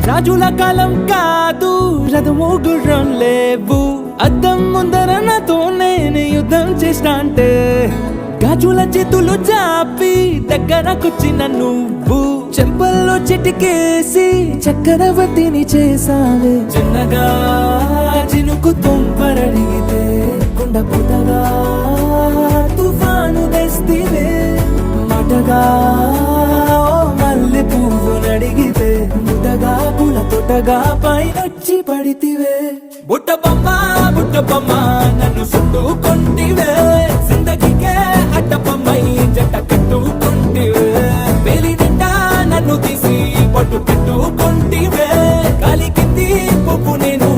రాజుల కాలం కాదు, రథము గుర్రం లేవు. అద్దం ముందర నాతో నేను యుద్ధం చేస్తా అంటే గాజుల చేతులు చాపి దగ్గరకొచ్చిన నువ్వు చెంపల్లో చిటికేసి చక్రవర్తిని చేసావే. చిన్నగా చినుకు తుంపరడిగితే కుండ పుటగా తుఫాను తెస్తివే. మాటగా మల్లె పువ్వు నడిగితే ముటగా పుల తొటగా పైనొచ్చి పడితివే. బుట్ట బొమ్మ నన్ను చుట్టుకొంటివే. జిందగీకే అడ్డపమ్మై జంట కట్టుకొంటివే. వేలి నిండా నన్ను తీసి పట్టు పెట్టుకొంటివే. కాలి కింది పువ్వు నేను